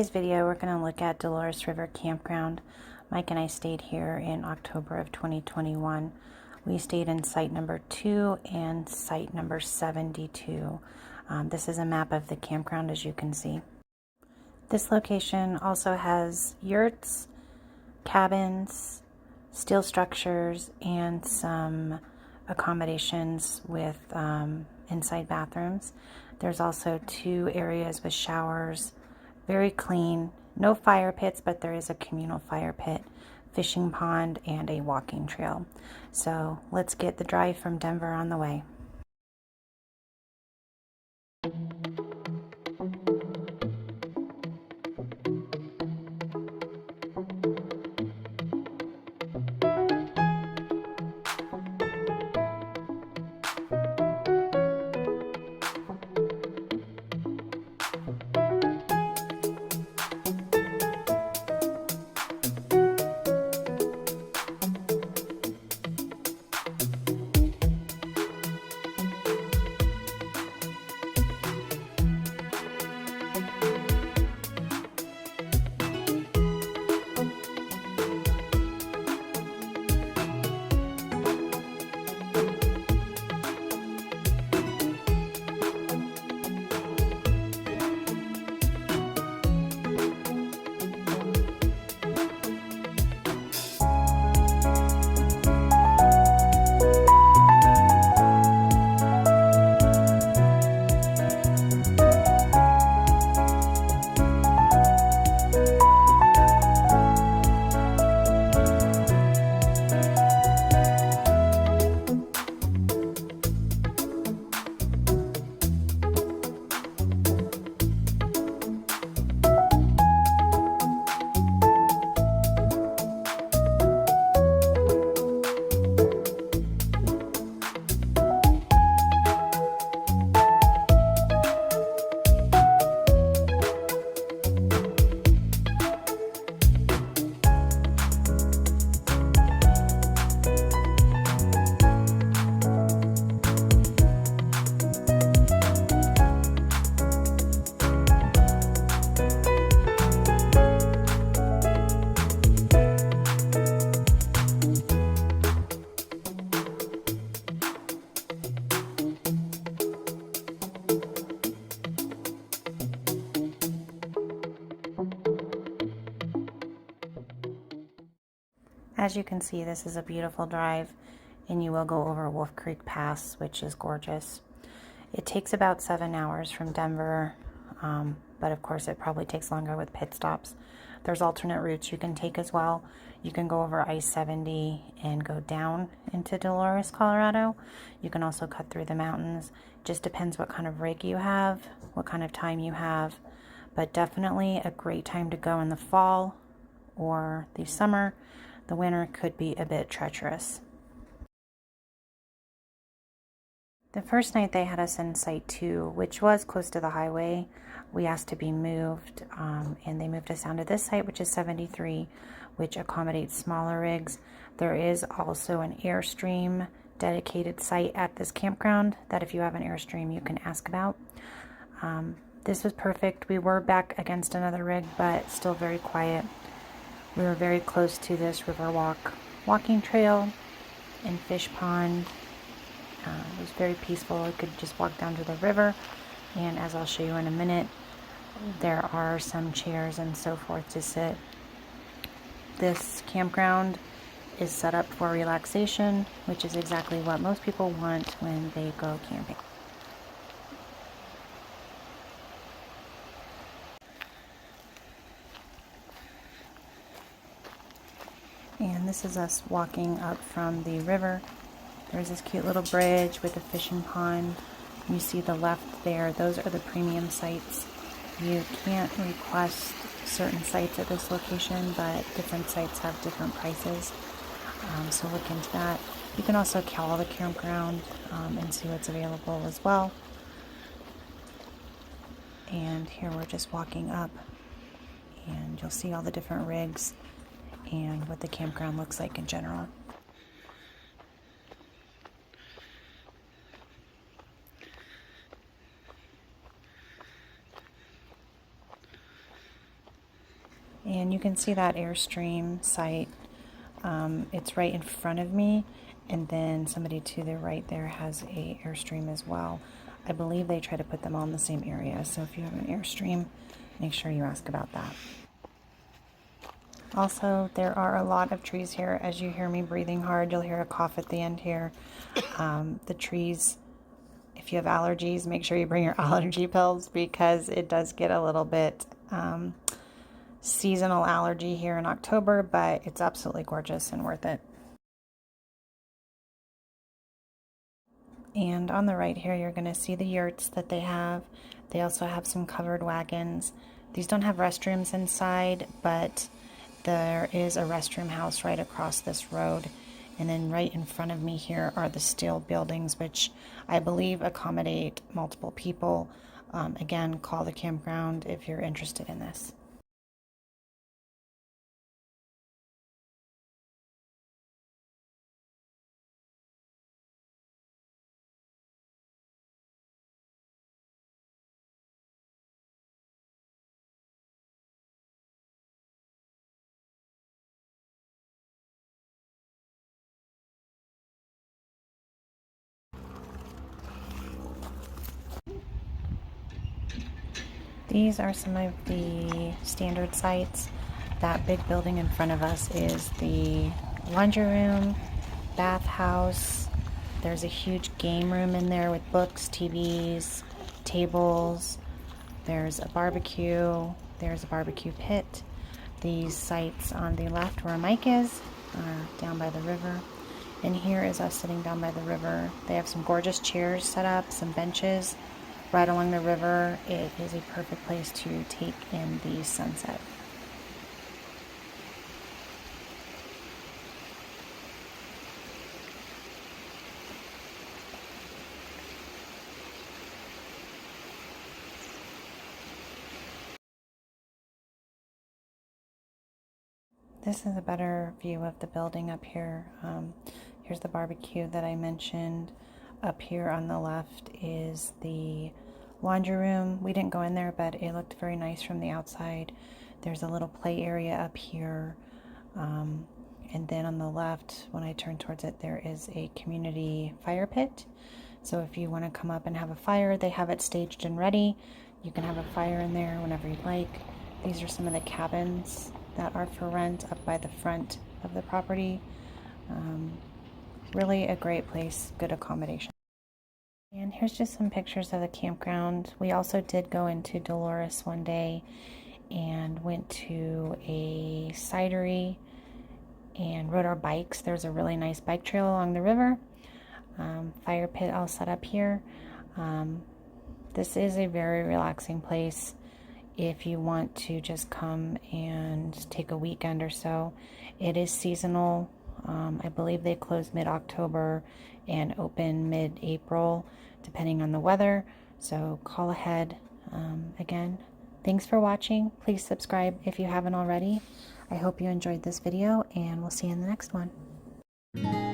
today's video, we're going to look at Delores River Campground. Mike and I stayed here in October of 2021. We stayed in site number 2 and site number 72. This is a map of the campground, as you can see. This location also has yurts, cabins, steel structures, and some accommodations with inside bathrooms. There's also 2 areas with showers, very clean, no fire pits, but there is a communal fire pit, fishing pond, and a walking trail. So let's get the drive from Denver on the way. As you can see, this is a beautiful drive, and you will go over Wolf Creek Pass, which is gorgeous. It takes about 7 hours from Denver, but of course it probably takes longer with pit stops. There's alternate routes you can take as well. You can go over I-70 and go down into Delores, Colorado. You can also cut through the mountains. Just depends what kind of rig you have, what kind of time you have, but definitely a great time to go in the fall or the summer. The winter could be a bit treacherous. The first night they had us in Site 2, which was close to the highway. We asked to be moved, and they moved us down to this site, which is 73, which accommodates smaller rigs. There is also an Airstream dedicated site at this campground that if you have an Airstream, you can ask about. This was perfect. We were back against another rig, but still very quiet. We were very close to this walking trail and fish pond. It was very peaceful. I could just walk down to the river, and as I'll show you in a minute, there are some chairs and so forth to sit. This campground is set up for relaxation, which is exactly what most people want when they go camping. And this is us walking up from the river. There's this cute little bridge with a fishing pond. You see the left there, those are the premium sites. You can't request certain sites at this location, but different sites have different prices. So look into that. You can also call the campground and see what's available as well. And here we're just walking up, and you'll see all the different rigs and what the campground looks like in general. And you can see that Airstream site. It's right in front of me, and then somebody to the right there has a Airstream as well. I believe they try to put them all in the same area, so if you have an Airstream, make sure you ask about that. Also, there are a lot of trees here. As you hear me breathing hard, you'll hear a cough at the end here. The trees, if you have allergies, make sure you bring your allergy pills, because it does get a little bit seasonal allergy here in October, but it's absolutely gorgeous and worth it. And on the right here, you're going to see the yurts that they have. They also have some covered wagons. These don't have restrooms inside, but there is a restroom house right across this road. And then right in front of me here are the steel buildings, which I believe accommodate multiple people. Again, call the campground if you're interested in this. These are some of the standard sites. That big building in front of us is the laundry room, bathhouse. There's a huge game room in there with books, TVs, tables. There's a barbecue. There's a barbecue pit. These sites on the left where Mike is are down by the river. And here is us sitting down by the river. They have some gorgeous chairs set up, some benches right along the river. It is a perfect place to take in the sunset. This is a better view of the building up here. Here's the barbecue that I mentioned. Up here on the left is the laundry room. We didn't go in there, but it looked very nice from the outside. There's a little play area up here. And then on the left, when I turn towards it, there is a community fire pit. So if you want to come up and have a fire, they have it staged and ready. You can have a fire in there whenever you'd like. These are some of the cabins that are for rent up by the front of the property. Really a great place, good accommodation. And here's just some pictures of the campground. We also did go into Delores one day and went to a cidery and rode our bikes. There's a really nice bike trail along the river. Fire pit all set up here. This is a very relaxing place if you want to just come and take a weekend or so. It is seasonal. I believe they close mid-October and open mid-April, depending on the weather. So call ahead. Again, thanks for watching. Please subscribe if you haven't already. I hope you enjoyed this video, and we'll see you in the next one.